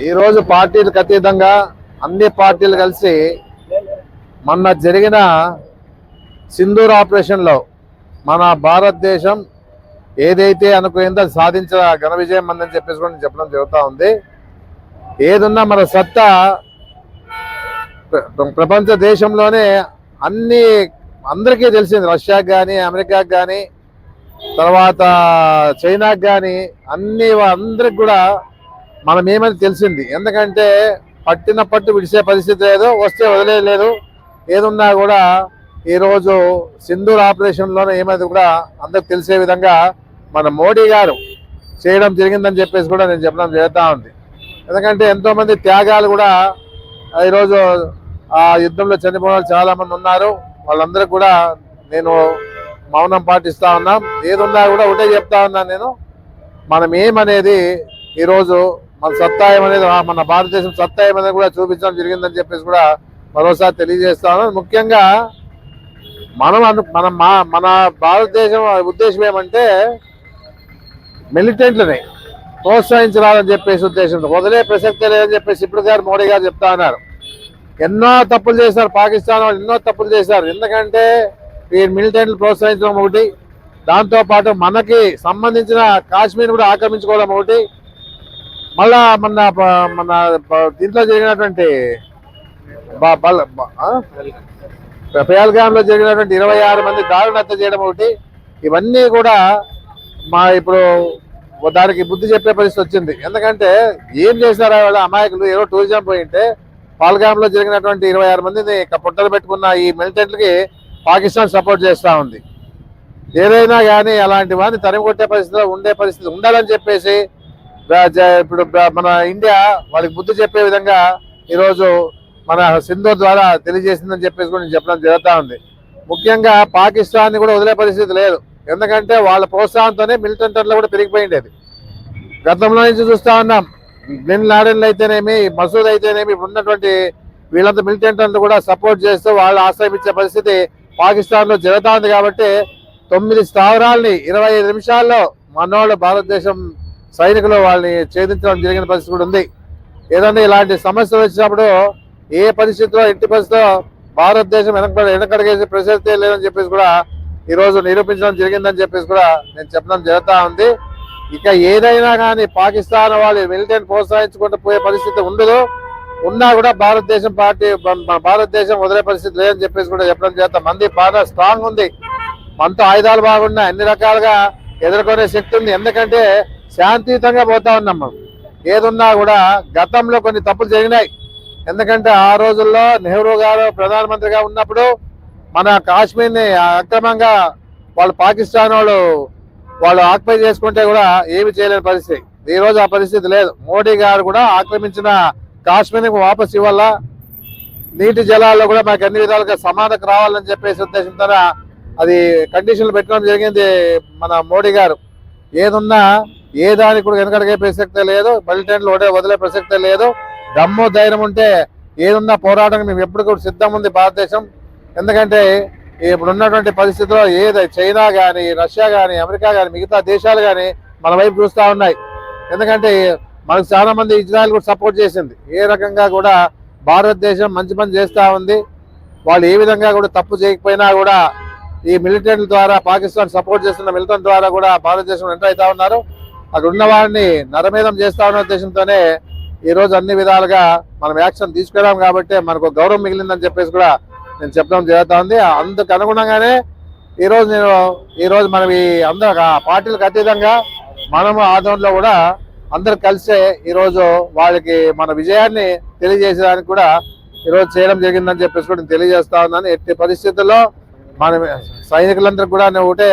ఈరోజు పార్టీలకు అతీతంగా అన్ని పార్టీలు కలిసి మొన్న జరిగిన సింధూర్ ఆపరేషన్లో మన భారతదేశం ఏదైతే అనుకుందో సాధించిన ఘన విజయం అందని చెప్పేసి కూడా చెప్పడం జరుగుతూ ఉంది. ఏదున్నా మన సత్తా ప్రపంచ దేశంలోనే అందరికీ తెలిసింది. రష్యాకి కానీ, అమెరికాకి కానీ, తర్వాత చైనాకి కానీ అందరికి కూడా మనం ఏమని తెలిసింది. ఎందుకంటే పట్టిన పట్టు విడిసే పరిస్థితి లేదు, వస్తే వదిలేదు. ఏదున్నా కూడా ఈరోజు సింధూర్ ఆపరేషన్లోనే ఏమైంది కూడా అందరికి తెలిసే విధంగా మన మోడీ గారు చేయడం జరిగిందని చెప్పేసి కూడా నేను చెప్పడం జరుగుతూ ఉంది. ఎందుకంటే ఎంతోమంది త్యాగాలు కూడా ఈరోజు ఆ యుద్ధంలో చనిపోయిన చాలామంది ఉన్నారు. వాళ్ళందరికీ కూడా నేను మౌనం పాటిస్తూ ఉన్నాం. ఏదున్నా కూడా ఒకటే చెప్తా ఉన్నాను నేను, మనం ఏమనేది ఈరోజు మన సత్తాయం అనేది, మన భారతదేశం సత్తాయం అనేది కూడా చూపించడం జరిగిందని చెప్పేసి కూడా మరోసారి తెలియజేస్తా ఉన్నాను. ముఖ్యంగా మన భారతదేశం ఉద్దేశం ఏమంటే మిలిటెంట్లని ప్రోత్సహించాలని చెప్పేసి ఉద్దేశంతో వదిలే ప్రసక్తే లేదని చెప్పేసి ఇప్పుడు గారు మోడీ గారు చెప్తా ఉన్నారు. ఎన్నో తప్పులు చేశారు పాకిస్తాన్ వాళ్ళు, ఎన్నో తప్పులు చేశారు. ఎందుకంటే ఈ మిలిటెంట్లు ప్రోత్సహించడం ఒకటి, దాంతోపాటు మనకి సంబంధించిన కాశ్మీర్ కూడా ఆక్రమించుకోవడం ఒకటి, మళ్ళా మన దీంట్లో జరిగినటువంటి పహల్గామ్లో జరిగినటువంటి 26 మంది దారుణ హత్య చేయడం ఒకటి, ఇవన్నీ కూడా ఇప్పుడు దానికి బుద్ధి చెప్పే పరిస్థితి వచ్చింది. ఎందుకంటే ఏం చేశారు వాళ్ళ అమాయకులు? ఏదో టూరిజం పోయింటే పహల్గామ్లో జరిగినటువంటి 26 మందిని పుట్టలు పెట్టుకున్న ఈ మిలిటెంట్లకి పాకిస్తాన్ సపోర్ట్ చేస్తూ ఉంది. ఏదైనా కానీ అలాంటి వాడిని తరిమి కొట్టే పరిస్థితిలో ఉండే పరిస్థితి ఉండాలని చెప్పేసి ఇప్పుడు మన ఇండియా వాళ్ళకి బుద్ధి చెప్పే విధంగా ఈరోజు మన సింధూర్ ద్వారా తెలియజేసిందని చెప్పేసి కూడా నేను చెప్పడం జరుగుతూ ఉంది. ముఖ్యంగా పాకిస్తాన్ని కూడా వదిలే పరిస్థితి లేదు. ఎందుకంటే వాళ్ళ ప్రోత్సాహంతోనే మిలిటెంట్లలో కూడా పెరిగిపోయిండేది. గతంలో నుంచి చూస్తూ ఉన్నాం. బిన్ లాడెన్లు అయితేనేమి, మసూద్ అయితేనేమి, ఉన్నటువంటి వీళ్ళంతా మిలిటెంట్లను కూడా సపోర్ట్ చేస్తూ వాళ్ళు ఆశ్రయం ఇచ్చే పరిస్థితి పాకిస్తాన్లో జరుగుతూ ఉంది. కాబట్టి 9 స్థావరాల్ని 25 నిమిషాల్లో మనోళ్ళు భారతదేశం సైనికులు వాళ్ళని ఛేదించడం జరిగిన పరిస్థితి కూడా ఉంది. ఏదన్నా ఇలాంటి సమస్యలు వచ్చినప్పుడు ఏ పరిస్థితిలో ఎట్టి పరిస్థితిలో భారతదేశం వెనకడిగేసే ప్రసక్తే లేదని చెప్పేసి కూడా ఈరోజు నిరూపించడం జరిగిందని చెప్పేసి కూడా నేను చెప్పడం జరుగుతూ ఉంది. ఇక ఏదైనా కానీ పాకిస్తాన్ వాళ్ళు మిలిటెంట్ ప్రోత్సహించుకుంటూ పోయే పరిస్థితి ఉండదు. ఉన్నా కూడా భారతదేశం వదిలే పరిస్థితి లేదని చెప్పేసి కూడా చెప్పడం జరుగుతా. మంది బాగా స్ట్రాంగ్ ఉంది, మనతో ఆయుధాలు బాగున్నాయి, అన్ని రకాలుగా ఎదుర్కొనే శక్తి ఉంది. ఎందుకంటే శాంతియుతంగా పోతా ఉన్నాం మనం. ఏదున్నా కూడా గతంలో కొన్ని తప్పులు జరిగినాయి. ఎందుకంటే ఆ రోజుల్లో నెహ్రూ గారు ప్రధానమంత్రిగా ఉన్నప్పుడు మన కాశ్మీర్ని అక్రమంగా వాళ్ళు పాకిస్తాన్ వాళ్ళు ఆక్యుపై చేసుకుంటే కూడా ఏమి చేయలేని పరిస్థితి. ఈరోజు ఆ పరిస్థితి లేదు. మోడీ గారు కూడా ఆక్రమించిన కాశ్మీర్ని వాపసు ఇవ్వాలా, నీటి జలాల్లో కూడా మనకు అన్ని విధాలుగా సమానత రావాలని చెప్పేసి ఉద్దేశంతో అది కండిషన్లు పెట్టడం జరిగింది మన మోడీ గారు. ఏదున్నా ఏ దానికి కూడా వెనకడిగే ప్రసక్తే లేదు, మిలిటెంట్లు వదిలే ప్రసక్తే లేదు. దమ్ము ధైర్యం ఉంటే ఏదున్నా పోరాటం మేము ఎప్పుడు కూడా సిద్ధం ఉంది భారతదేశం. ఎందుకంటే ఇప్పుడు ఉన్నటువంటి పరిస్థితుల్లో చైనా కానీ, రష్యా కానీ, అమెరికా కానీ, మిగతా దేశాలు కానీ మన వైపు చూస్తూ ఉన్నాయి. ఎందుకంటే మనకు చాలా మంది ఇజ్రాయెల్ కూడా సపోర్ట్ చేసింది. ఏ రకంగా కూడా భారతదేశం మంచి పని చేస్తూ ఉంది. వాళ్ళు ఏ విధంగా కూడా తప్పు చేయకపోయినా కూడా ఈ మిలిటెంట్ల ద్వారా, పాకిస్తాన్ సపోర్ట్ చేస్తున్న మిలిటెంట్ ద్వారా కూడా భారతదేశం ఎంటర్ అవుతా ఉన్నారు. అక్కడ ఉన్న వారిని నరమేధం చేస్తా ఉన్న ఉద్దేశంతోనే ఈరోజు అన్ని విధాలుగా మనం యాక్షన్ తీసుకురాం. కాబట్టి మనకు గౌరవం మిగిలిందని చెప్పేసి కూడా నేను చెప్పడం జరుగుతూ ఉంది. అందుకు అనుగుణంగానే ఈరోజు మనం ఈ అందరూ పార్టీలకు అతీతంగా మనము ఆందోళనలో కూడా అందరు కలిసే ఈరోజు వాళ్ళకి మన విజయాన్ని తెలియజేసేదానికి కూడా ఈరోజు చేయడం జరిగిందని చెప్పేసి కూడా నేను తెలియజేస్తా ఉన్నాను. ఎట్టి పరిస్థితుల్లో మన సైనికులందరికీ కూడా నేను ఒకటే